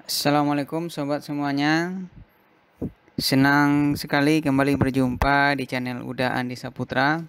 Assalamualaikum sobat semuanya. Senang sekali kembali berjumpa di channel Uda Andi Saputra.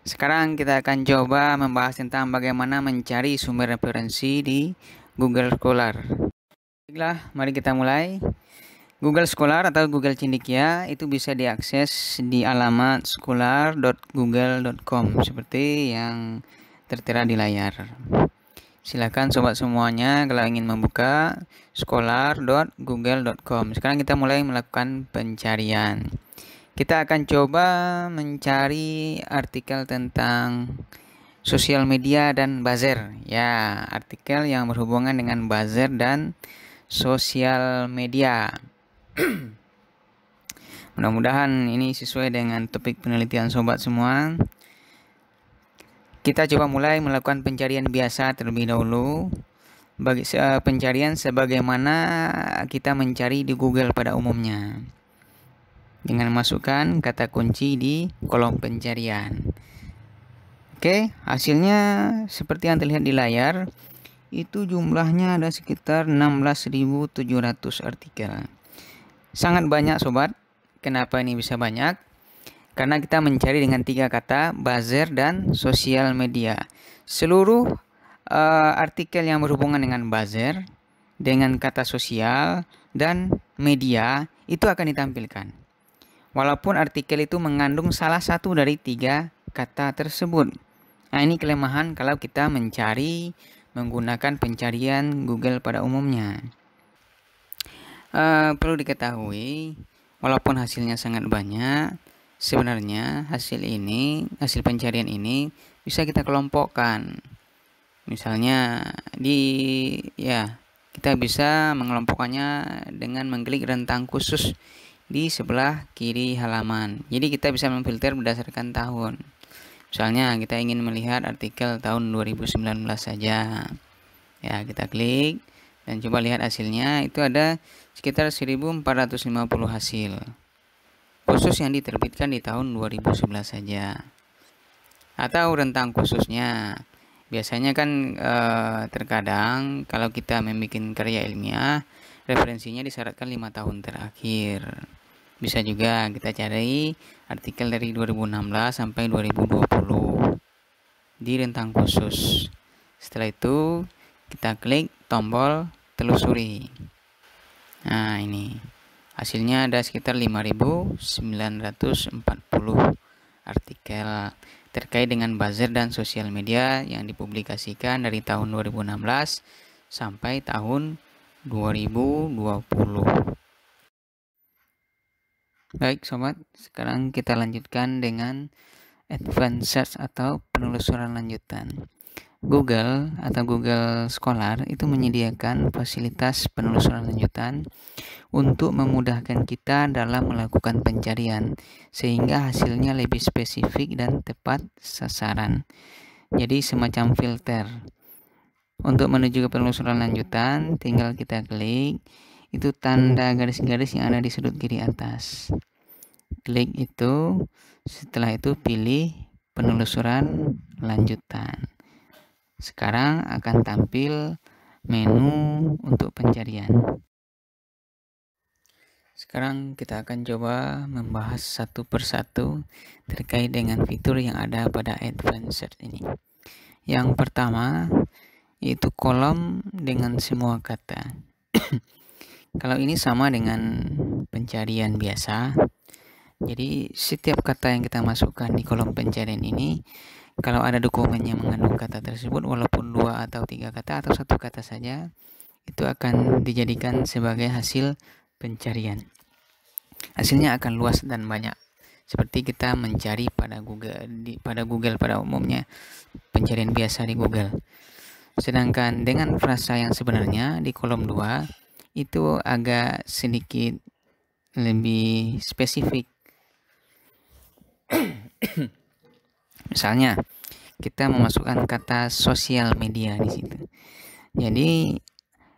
Sekarang kita akan coba membahas tentang bagaimana mencari sumber referensi di Google Scholar. Baiklah, mari kita mulai. Google Scholar atau Google Cendekia itu bisa diakses di alamat scholar.google.com seperti yang tertera di layar. Silakan sobat semuanya kalau ingin membuka scholar.google.com. Sekarang kita mulai melakukan pencarian. Kita akan coba mencari artikel tentang sosial media dan buzzer. Ya, artikel yang berhubungan dengan buzzer dan sosial media. Mudah-mudahan ini sesuai dengan topik penelitian sobat semua. Kita coba mulai melakukan pencarian biasa terlebih dahulu. Pencarian sebagaimana kita mencari di Google pada umumnya, dengan masukkan kata kunci di kolom pencarian. Oke, hasilnya seperti yang terlihat di layar. Itu jumlahnya ada sekitar 16.700 artikel. Sangat banyak sobat. Kenapa ini bisa banyak? Karena kita mencari dengan 3 kata, buzzer dan sosial media. Seluruh artikel yang berhubungan dengan buzzer, dengan kata sosial, dan media, itu akan ditampilkan. Walaupun artikel itu mengandung salah satu dari 3 kata tersebut. Nah, ini kelemahan kalau kita mencari menggunakan pencarian Google pada umumnya. Perlu diketahui, walaupun hasilnya sangat banyak, sebenarnya hasil pencarian ini bisa kita kelompokkan. Misalnya kita bisa mengelompokkannya dengan mengklik rentang khusus di sebelah kiri halaman. Jadi kita bisa memfilter berdasarkan tahun. Misalnya kita ingin melihat artikel tahun 2019 saja. Ya, kita klik dan coba lihat hasilnya. Itu ada sekitar 1450 hasil, khusus yang diterbitkan di tahun 2011 saja. Atau rentang khususnya, biasanya kan terkadang kalau kita membuat karya ilmiah, referensinya disyaratkan 5 tahun terakhir. Bisa juga kita cari artikel dari 2016 sampai 2020 di rentang khusus. Setelah itu kita klik tombol telusuri. Nah, ini hasilnya ada sekitar 5.940 artikel terkait dengan buzzer dan sosial media yang dipublikasikan dari tahun 2016 sampai tahun 2020. Baik sobat, sekarang kita lanjutkan dengan advanced search atau penelusuran lanjutan. Google atau Google Scholar itu menyediakan fasilitas penelusuran lanjutan untuk memudahkan kita dalam melakukan pencarian, sehingga hasilnya lebih spesifik dan tepat sasaran. Jadi semacam filter. Untuk menuju ke penelusuran lanjutan, tinggal kita klik itu tanda garis-garis yang ada di sudut kiri atas. Klik itu, setelah itu pilih penelusuran lanjutan. Sekarang akan tampil menu untuk pencarian. Sekarang kita akan coba membahas satu persatu terkait dengan fitur yang ada pada advanced search ini. Yang pertama yaitu kolom dengan semua kata. Kalau ini sama dengan pencarian biasa. Jadi setiap kata yang kita masukkan di kolom pencarian ini, kalau ada dokumen yang mengandung kata tersebut, walaupun 2 atau 3 kata atau 1 kata saja, itu akan dijadikan sebagai hasil pencarian. Hasilnya akan luas dan banyak, seperti kita mencari pada Google pada umumnya, pencarian biasa di Google. Sedangkan dengan frasa yang sebenarnya di kolom 2 itu agak sedikit lebih spesifik. Misalnya kita memasukkan kata sosial media di situ. Jadi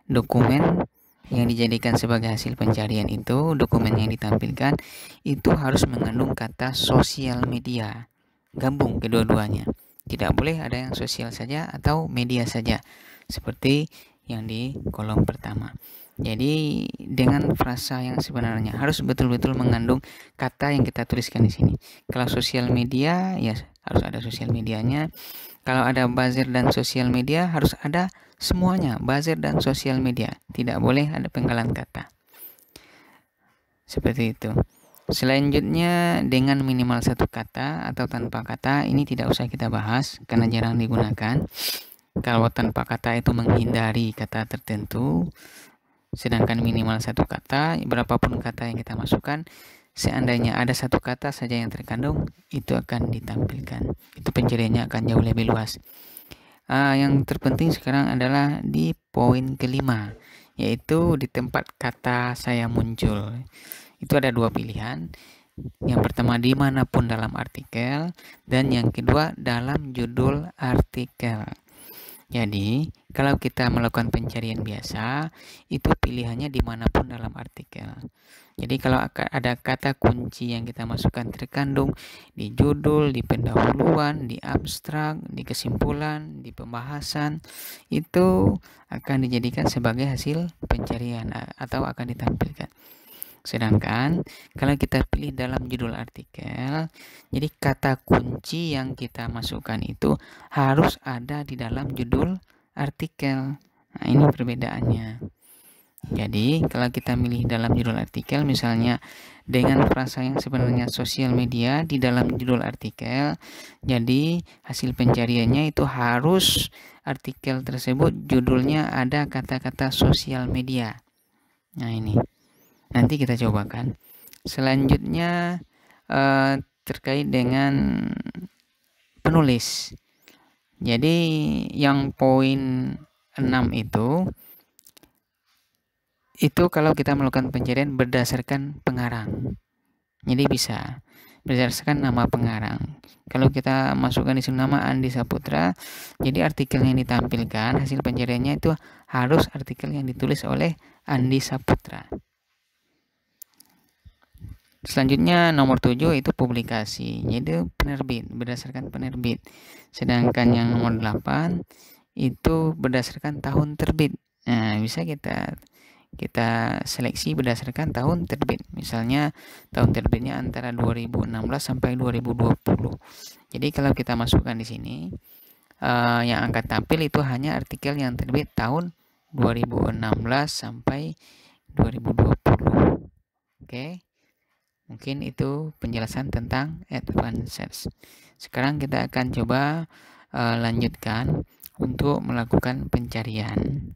dokumen yang dijadikan sebagai hasil pencarian itu, dokumen yang ditampilkan itu harus mengandung kata sosial media. Gabung kedua-duanya. Tidak boleh ada yang sosial saja atau media saja, seperti yang di kolom pertama. Jadi dengan frasa yang sebenarnya harus betul-betul mengandung kata yang kita tuliskan di sini. Kalau sosial media ya harus ada sosial medianya. Kalau ada buzzer dan sosial media harus ada semuanya, buzzer dan sosial media. Tidak boleh ada penggalan kata. Seperti itu. Selanjutnya dengan minimal satu kata atau tanpa kata ini tidak usah kita bahas karena jarang digunakan. Kalau tanpa kata itu menghindari kata tertentu, sedangkan minimal satu kata, berapapun kata yang kita masukkan, seandainya ada satu kata saja yang terkandung, itu akan ditampilkan. Itu pencariannya akan jauh lebih luas. Yang terpenting sekarang adalah di poin kelima, yaitu di tempat kata saya muncul. Itu ada dua pilihan. Yang pertama dimanapun dalam artikel, dan yang kedua dalam judul artikel. Jadi, kalau kita melakukan pencarian biasa, itu pilihannya dimanapun dalam artikel. Jadi, kalau ada kata kunci yang kita masukkan terkandung di judul, di pendahuluan, di abstrak, di kesimpulan, di pembahasan, itu akan dijadikan sebagai hasil pencarian atau akan ditampilkan. Sedangkan kalau kita pilih dalam judul artikel, jadi kata kunci yang kita masukkan itu harus ada di dalam judul artikel. Nah, ini perbedaannya. Jadi, kalau kita milih dalam judul artikel, misalnya dengan frasa yang sebenarnya sosial media di dalam judul artikel, jadi hasil pencariannya itu harus artikel tersebut judulnya ada kata-kata sosial media. Nah, ini. Nanti kita cobakan. Selanjutnya terkait dengan penulis. Jadi yang poin 6 itu kalau kita melakukan pencarian berdasarkan pengarang. Jadi bisa berdasarkan nama pengarang. Kalau kita masukkan di sini nama Andi Saputra, jadi artikel yang ditampilkan hasil pencariannya itu harus artikel yang ditulis oleh Andi Saputra. Selanjutnya nomor 7 itu publikasi, jadi penerbit, berdasarkan penerbit. Sedangkan yang nomor 8 itu berdasarkan tahun terbit. Nah, bisa kita seleksi berdasarkan tahun terbit. Misalnya tahun terbitnya antara 2016 sampai 2020. Jadi kalau kita masukkan di sini yang akan tampil itu hanya artikel yang terbit tahun 2016 sampai 2020. Oke. Mungkin itu penjelasan tentang advanced search. Sekarang kita akan coba lanjutkan untuk melakukan pencarian.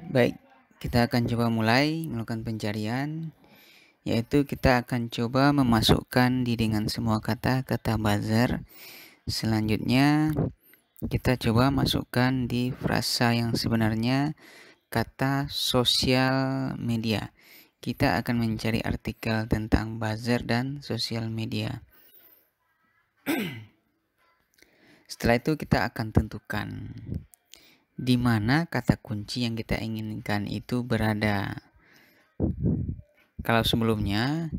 Baik, kita akan coba mulai melakukan pencarian, yaitu kita akan coba memasukkan dengan semua kata buzzer. Selanjutnya kita coba masukkan di frasa yang sebenarnya kata sosial media. Kita akan mencari artikel tentang buzzer dan sosial media. Setelah itu kita akan tentukan di mana kata kunci yang kita inginkan itu berada. Kalau sebelumnya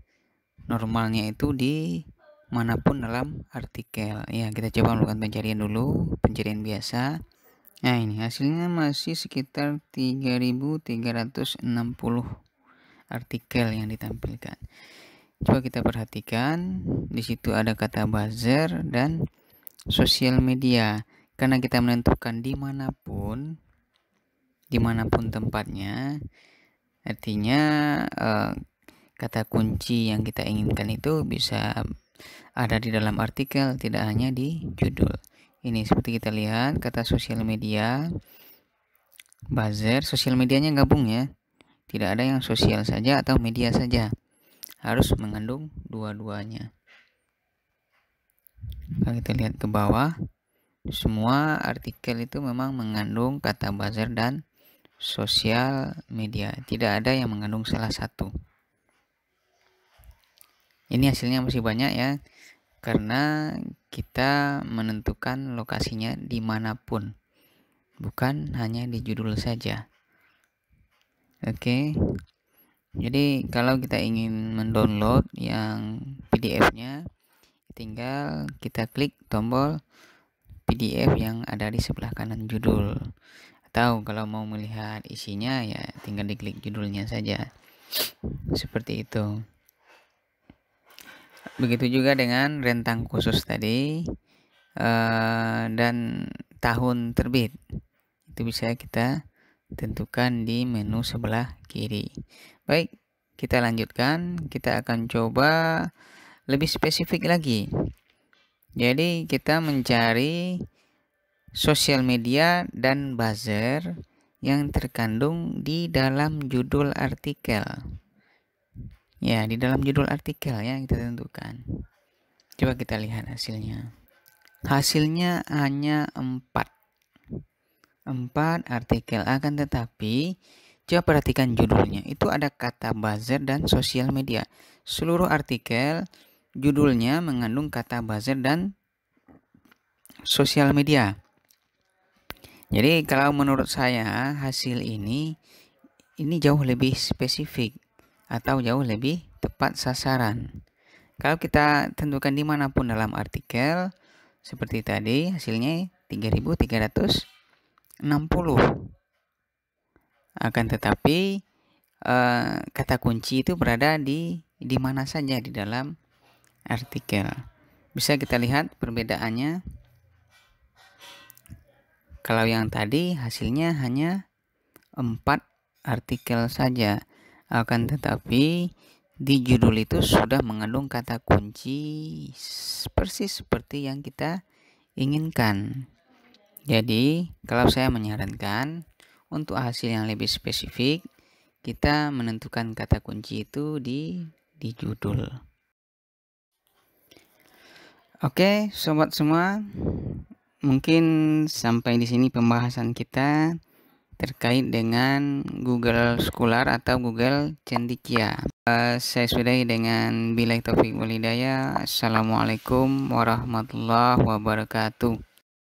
normalnya itu di manapun dalam artikel. Ya, kita coba melakukan pencarian dulu, pencarian biasa. Nah, ini hasilnya masih sekitar 3.360 artikel yang ditampilkan. Coba kita perhatikan, di situ ada kata buzzer dan sosial media. Karena kita menentukan dimanapun tempatnya, artinya kata kunci yang kita inginkan itu bisa ada di dalam artikel, tidak hanya di judul. Ini seperti kita lihat kata sosial media, buzzer, sosial medianya gabung ya. Tidak ada yang sosial saja atau media saja. Harus mengandung dua-duanya. Kalau kita lihat ke bawah, semua artikel itu memang mengandung kata buzzer dan sosial media. Tidak ada yang mengandung salah satu. Ini hasilnya masih banyak ya, karena kita menentukan lokasinya dimanapun, bukan hanya di judul saja. Oke. Jadi kalau kita ingin mendownload yang PDF-nya, tinggal kita klik tombol PDF yang ada di sebelah kanan judul. Atau kalau mau melihat isinya ya tinggal diklik judulnya saja. Seperti itu. Begitu juga dengan rentang khusus tadi dan tahun terbit. Itu bisa kita tentukan di menu sebelah kiri. Baik, kita lanjutkan. Kita akan coba lebih spesifik lagi. Jadi kita mencari sosial media dan buzzer yang terkandung di dalam judul artikel. Ya, di dalam judul artikel yang kita tentukan. Coba kita lihat hasilnya. Hasilnya hanya 4 artikel, akan tetapi coba perhatikan judulnya. Itu ada kata buzzer dan sosial media. Seluruh artikel judulnya mengandung kata buzzer dan sosial media. Jadi kalau menurut saya hasil ini jauh lebih spesifik atau jauh lebih tepat sasaran. Kalau kita tentukan dimanapun dalam artikel, seperti tadi hasilnya 3360. Akan tetapi kata kunci itu berada di mana saja di dalam artikel. Bisa kita lihat perbedaannya. Kalau yang tadi hasilnya hanya 4 artikel saja. Akan tetapi di judul itu sudah mengandung kata kunci persis seperti yang kita inginkan. Jadi, kalau saya menyarankan untuk hasil yang lebih spesifik, kita menentukan kata kunci itu di judul. Oke, sobat semua, mungkin sampai di sini pembahasan kita terkait dengan Google Scholar atau Google Cendekia. Saya sudahi dengan billahi taufiq wal hidayah. Assalamualaikum warahmatullahi wabarakatuh.